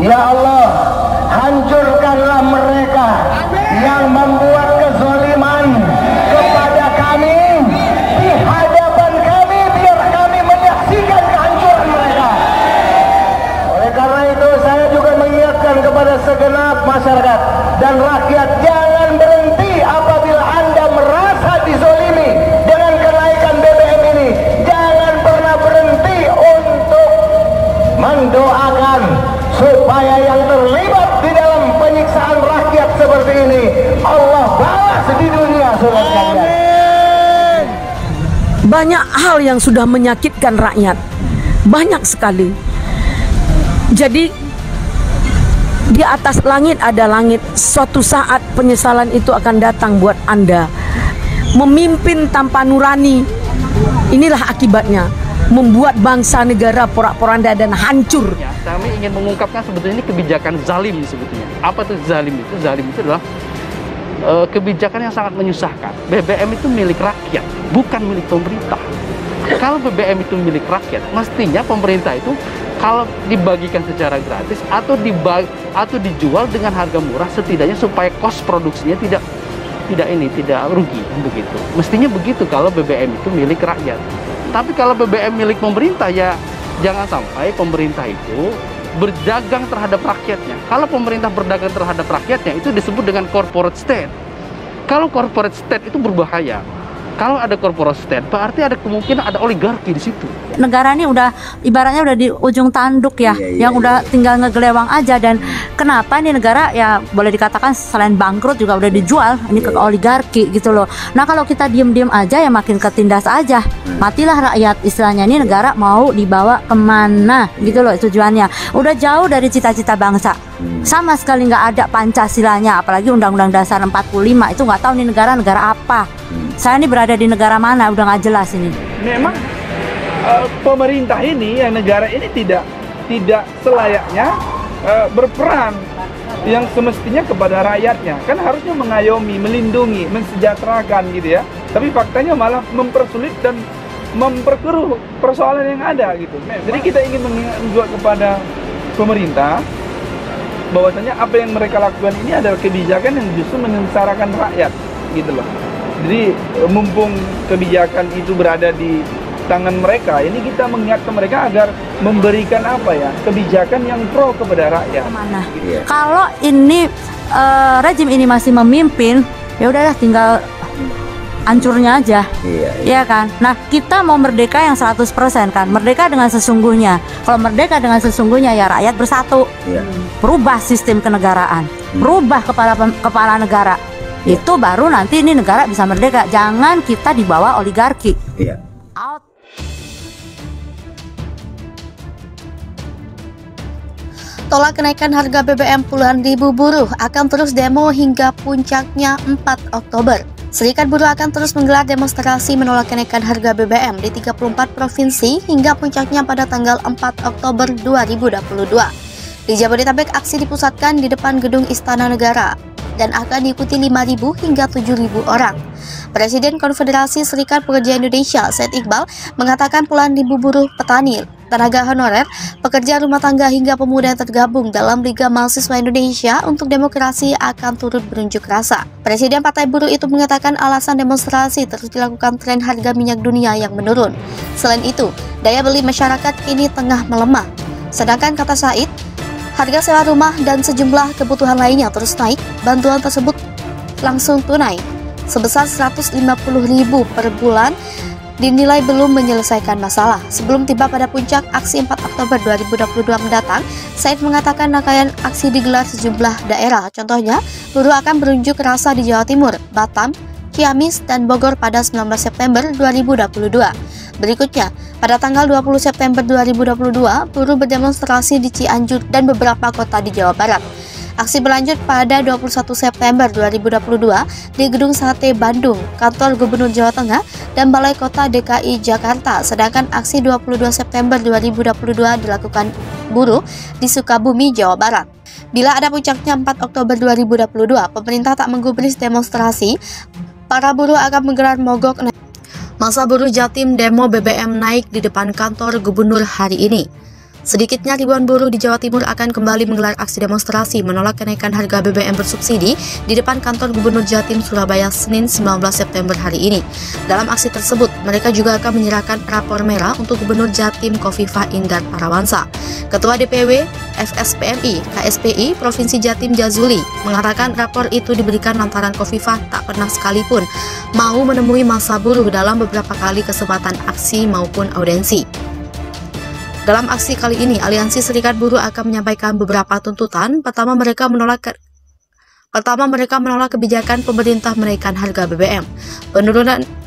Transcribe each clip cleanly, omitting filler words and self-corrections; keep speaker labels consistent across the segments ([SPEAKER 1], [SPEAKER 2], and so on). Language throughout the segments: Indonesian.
[SPEAKER 1] Ya Allah, hancurkanlah mereka yang membuat kezaliman kepada kami di hadapan kami, biar kami menyaksikan kehancuran mereka. Oleh karena itu saya juga mengingatkan kepada segenap masyarakat dan rakyat, jangan berhenti apabila Anda merasa dizolimi dengan kenaikan BBM ini. Jangan pernah berhenti untuk mendoakan supaya yang terlibat di dalam penyiksaan rakyat seperti ini Allah balas di dunia, saudara sekalian.
[SPEAKER 2] Banyak hal yang sudah menyakitkan rakyat, banyak sekali. Jadi di atas langit ada langit. Suatu saat penyesalan itu akan datang buat Anda. Memimpin tanpa nurani, inilah akibatnya. Membuat bangsa negara porak-poranda dan hancur.
[SPEAKER 3] Kami ingin mengungkapkan sebetulnya ini kebijakan zalim sebetulnya. Apa itu zalim itu? Zalim itu adalah kebijakan yang sangat menyusahkan. BBM itu milik rakyat, bukan milik pemerintah. Kalau BBM itu milik rakyat, mestinya pemerintah itu kalau dibagikan secara gratis atau dijual dengan harga murah, setidaknya supaya kos produksinya tidak rugi begitu. Mestinya begitu kalau BBM itu milik rakyat. Tapi kalau BBM milik pemerintah, ya jangan sampai pemerintah itu berdagang terhadap rakyatnya. Kalau pemerintah berdagang terhadap rakyatnya, itu disebut dengan corporate state. Kalau corporate state itu berbahaya. Kalau ada corporate state, berarti ada kemungkinan ada oligarki di situ.
[SPEAKER 4] Negara ini udah ibaratnya udah di ujung tanduk ya, yang udah tinggal ngegelewang aja. Dan kenapa nih negara ya boleh dikatakan selain bangkrut juga udah dijual ini ke oligarki gitu loh. Nah kalau kita diem-diem aja ya makin ketindas aja, matilah rakyat istilahnya. Ini negara mau dibawa kemana gitu loh tujuannya. Udah jauh dari cita-cita bangsa, sama sekali nggak ada Pancasilanya, apalagi Undang-Undang Dasar 45 itu nggak tahu nih negara apa. Saya ini berada di negara mana udah nggak jelas ini.
[SPEAKER 5] Memang pemerintah ini, ya negara ini tidak selayaknya berperan yang semestinya kepada rakyatnya. Kan harusnya mengayomi, melindungi, mensejahterakan gitu ya. Tapi faktanya malah mempersulit dan memperkeruh persoalan yang ada gitu. Jadi kita ingin menunjuk kepada pemerintah bahwasanya apa yang mereka lakukan ini adalah kebijakan yang justru menyengsarakan rakyat gitu loh. Jadi mumpung kebijakan itu berada di tangan mereka, ini kita mengingatkan mereka agar memberikan apa ya, kebijakan yang pro kepada rakyat.
[SPEAKER 4] Kemana? Kalau ini rejim ini masih memimpin, ya udahlah tinggal hancurnya aja. Iya kan? Nah, kita mau merdeka yang 100% kan, merdeka dengan sesungguhnya. Kalau merdeka dengan sesungguhnya ya rakyat bersatu. Berubah sistem kenegaraan, berubah kepala negara. Itu baru nanti ini negara bisa merdeka. Jangan kita dibawa oligarki. Out.
[SPEAKER 6] Tolak kenaikan harga BBM, puluhan ribu buruh akan terus demo hingga puncaknya 4 Oktober. Serikat Buruh akan terus menggelar demonstrasi menolak kenaikan harga BBM di 34 provinsi hingga puncaknya pada tanggal 4 Oktober 2022. Di Jabodetabek, aksi dipusatkan di depan Gedung Istana Negara dan akan diikuti 5.000 hingga 7.000 orang. Presiden Konfederasi Serikat Pekerja Indonesia, Said Iqbal, mengatakan puluhan ribu buruh, petani, tenaga honorer, pekerja rumah tangga hingga pemuda yang tergabung dalam Liga Mahasiswa Indonesia untuk Demokrasi akan turut berunjuk rasa. Presiden Partai Buruh itu mengatakan alasan demonstrasi terus dilakukan tren harga minyak dunia yang menurun. Selain itu, daya beli masyarakat kini tengah melemah. Sedangkan kata Said, harga sewa rumah dan sejumlah kebutuhan lainnya terus naik. Bantuan tersebut langsung tunai sebesar 150.000 per bulan dinilai belum menyelesaikan masalah. Sebelum tiba pada puncak aksi 4 Oktober 2022 mendatang, Said mengatakan rangkaian aksi digelar sejumlah daerah. Contohnya, buruh akan berunjuk rasa di Jawa Timur, Batam, Ciamis, dan Bogor pada 19 September 2022. Berikutnya, pada tanggal 20 September 2022, buruh berdemonstrasi di Cianjur dan beberapa kota di Jawa Barat. Aksi berlanjut pada 21 September 2022 di Gedung Sate Bandung, Kantor Gubernur Jawa Tengah, dan Balai Kota DKI Jakarta. Sedangkan aksi 22 September 2022 dilakukan buruh di Sukabumi, Jawa Barat. Bila ada puncaknya 4 Oktober 2022, pemerintah tak menggubris demonstrasi, para buruh akan menggelar mogok. Masa buruh Jatim demo BBM naik di depan kantor gubernur hari ini. Sedikitnya ribuan buruh di Jawa Timur akan kembali menggelar aksi demonstrasi menolak kenaikan harga BBM bersubsidi di depan kantor Gubernur Jatim Surabaya Senin 19 September hari ini. Dalam aksi tersebut, mereka juga akan menyerahkan rapor merah untuk Gubernur Jatim Khofifah Indar Parawansa. Ketua DPW FSPMI KSPI Provinsi Jatim Jazuli mengatakan rapor itu diberikan lantaran Khofifah tak pernah sekalipun mau menemui massa buruh dalam beberapa kali kesempatan aksi maupun audensi. Dalam aksi kali ini, Aliansi Serikat Buruh akan menyampaikan beberapa tuntutan. Pertama, mereka menolak kebijakan pemerintah menaikkan harga BBM.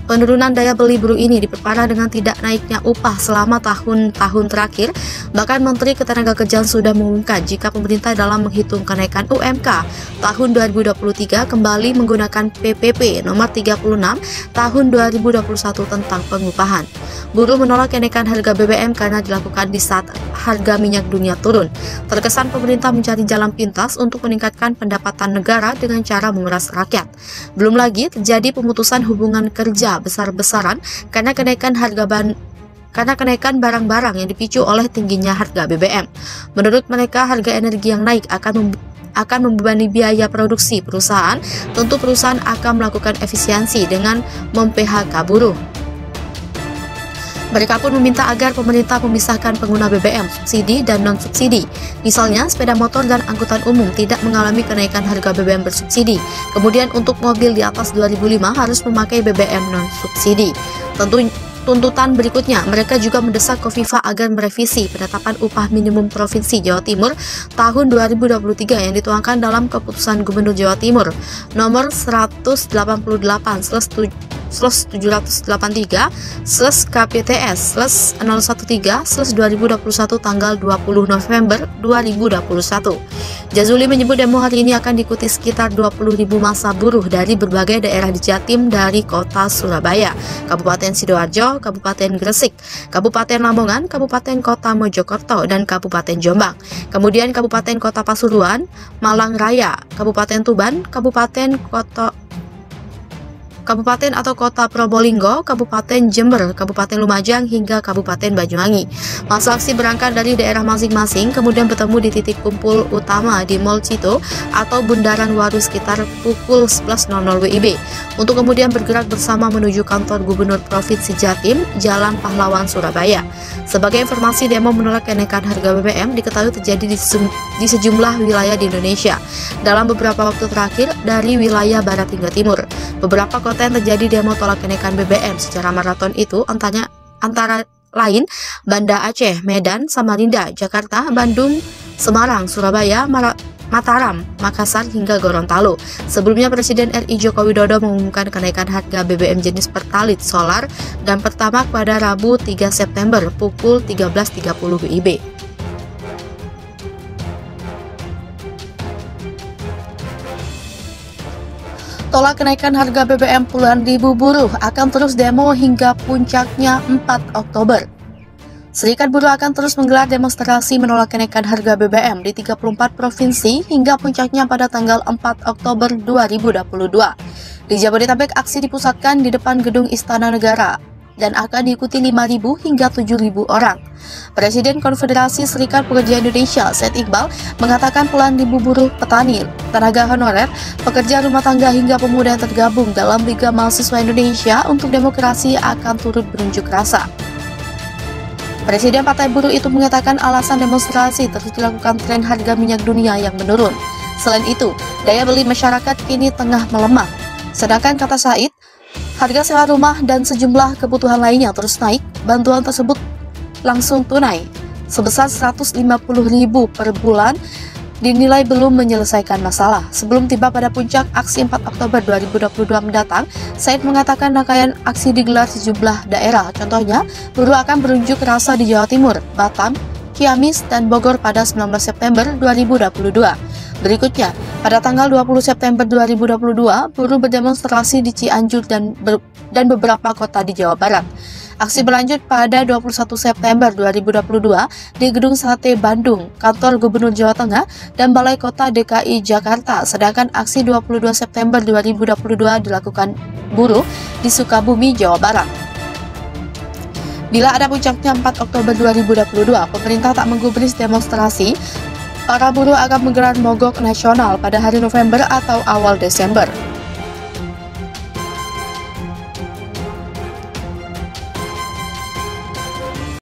[SPEAKER 6] Penurunan daya beli buruh ini diperparah dengan tidak naiknya upah selama tahun-tahun terakhir. Bahkan Menteri Ketenagakerjaan sudah mengumumkan jika pemerintah dalam menghitung kenaikan UMK tahun 2023 kembali menggunakan PPP nomor 36 tahun 2021 tentang pengupahan. Buruh menolak kenaikan harga BBM karena dilakukan di saat harga minyak dunia turun. Terkesan pemerintah mencari jalan pintas untuk meningkatkan pendapatan negara dengan cara menguras rakyat. Belum lagi terjadi pemutusan hubungan kerja besar-besaran karena kenaikan barang-barang yang dipicu oleh tingginya harga BBM. Menurut mereka, harga energi yang naik akan membebani biaya produksi perusahaan. Tentu perusahaan akan melakukan efisiensi dengan mem-PHK buruh. Mereka pun meminta agar pemerintah memisahkan pengguna BBM subsidi dan non-subsidi. Misalnya, sepeda motor dan angkutan umum tidak mengalami kenaikan harga BBM bersubsidi. Kemudian untuk mobil di atas 2005 harus memakai BBM non-subsidi. Tuntutan berikutnya, mereka juga mendesak Khofifah agar merevisi penetapan upah minimum Provinsi Jawa Timur tahun 2023 yang dituangkan dalam Keputusan Gubernur Jawa Timur nomor 188/183/KPTS/0113/2021 tanggal 20 November 2021. Jazuli menyebut demo hari ini akan diikuti sekitar 20.000 massa buruh dari berbagai daerah di Jatim dari kota Surabaya, Kabupaten Sidoarjo, Kabupaten Gresik, Kabupaten Lamongan, Kabupaten Kota Mojokerto, dan Kabupaten Jombang. Kemudian Kabupaten Kota Pasuruan, Malang Raya, Kabupaten Tuban, Kabupaten atau Kota Probolinggo, Kabupaten Jember, Kabupaten Lumajang, hingga Kabupaten Banyuwangi. Masa aksi berangkat dari daerah masing-masing, kemudian bertemu di titik kumpul utama di Mall Cito atau Bundaran Waru sekitar pukul 11.00 WIB, untuk kemudian bergerak bersama menuju kantor Gubernur Provinsi Jatim, Jalan Pahlawan, Surabaya. Sebagai informasi, demo menolak kenaikan harga BBM diketahui terjadi di sejumlah wilayah di Indonesia dalam beberapa waktu terakhir dari wilayah barat hingga timur. Beberapa kota yang terjadi demo tolak kenaikan BBM secara maraton itu antara lain Banda Aceh, Medan, Samarinda, Jakarta, Bandung, Semarang, Surabaya, Mataram, Makassar, hingga Gorontalo. Sebelumnya Presiden RI Joko Widodo mengumumkan kenaikan harga BBM jenis Pertalite Solar dan Pertamax pada Rabu 3 September pukul 13.30 WIB. Tolak kenaikan harga BBM, puluhan ribu buruh akan terus demo hingga puncaknya 4 Oktober. Serikat Buruh akan terus menggelar demonstrasi menolak kenaikan harga BBM di 34 provinsi hingga puncaknya pada tanggal 4 Oktober 2022. Di Jabodetabek, aksi dipusatkan di depan Gedung Istana Negara dan akan diikuti 5.000 hingga 7.000 orang. Presiden Konfederasi Serikat Pekerja Indonesia, Said Iqbal, mengatakan puluhan ribu buruh, petani, tenaga honorer, pekerja rumah tangga hingga pemuda yang tergabung dalam Liga Mahasiswa Indonesia untuk Demokrasi akan turut berunjuk rasa. Presiden Partai Buruh itu mengatakan alasan demonstrasi terus dilakukan tren harga minyak dunia yang menurun. Selain itu, daya beli masyarakat kini tengah melemah. Sedangkan, kata Said, harga sewa rumah dan sejumlah kebutuhan lainnya terus naik. Bantuan tersebut langsung tunai sebesar 150.000 per bulan dinilai belum menyelesaikan masalah. Sebelum tiba pada puncak aksi 4 Oktober 2022 mendatang, Said mengatakan rangkaian aksi digelar sejumlah daerah. Contohnya, buruh akan berunjuk rasa di Jawa Timur, Batam, Ciamis, dan Bogor pada 19 September 2022. Berikutnya, pada tanggal 20 September 2022, buruh berdemonstrasi di Cianjur dan beberapa kota di Jawa Barat. Aksi berlanjut pada 21 September 2022 di Gedung Sate Bandung, kantor Gubernur Jawa Tengah, dan Balai Kota DKI Jakarta. Sedangkan aksi 22 September 2022 dilakukan buruh di Sukabumi, Jawa Barat. Bila ada puncaknya 4 Oktober 2022, pemerintah tak menggubris demonstrasi, para buruh akan menggelar mogok nasional pada hari November atau awal Desember.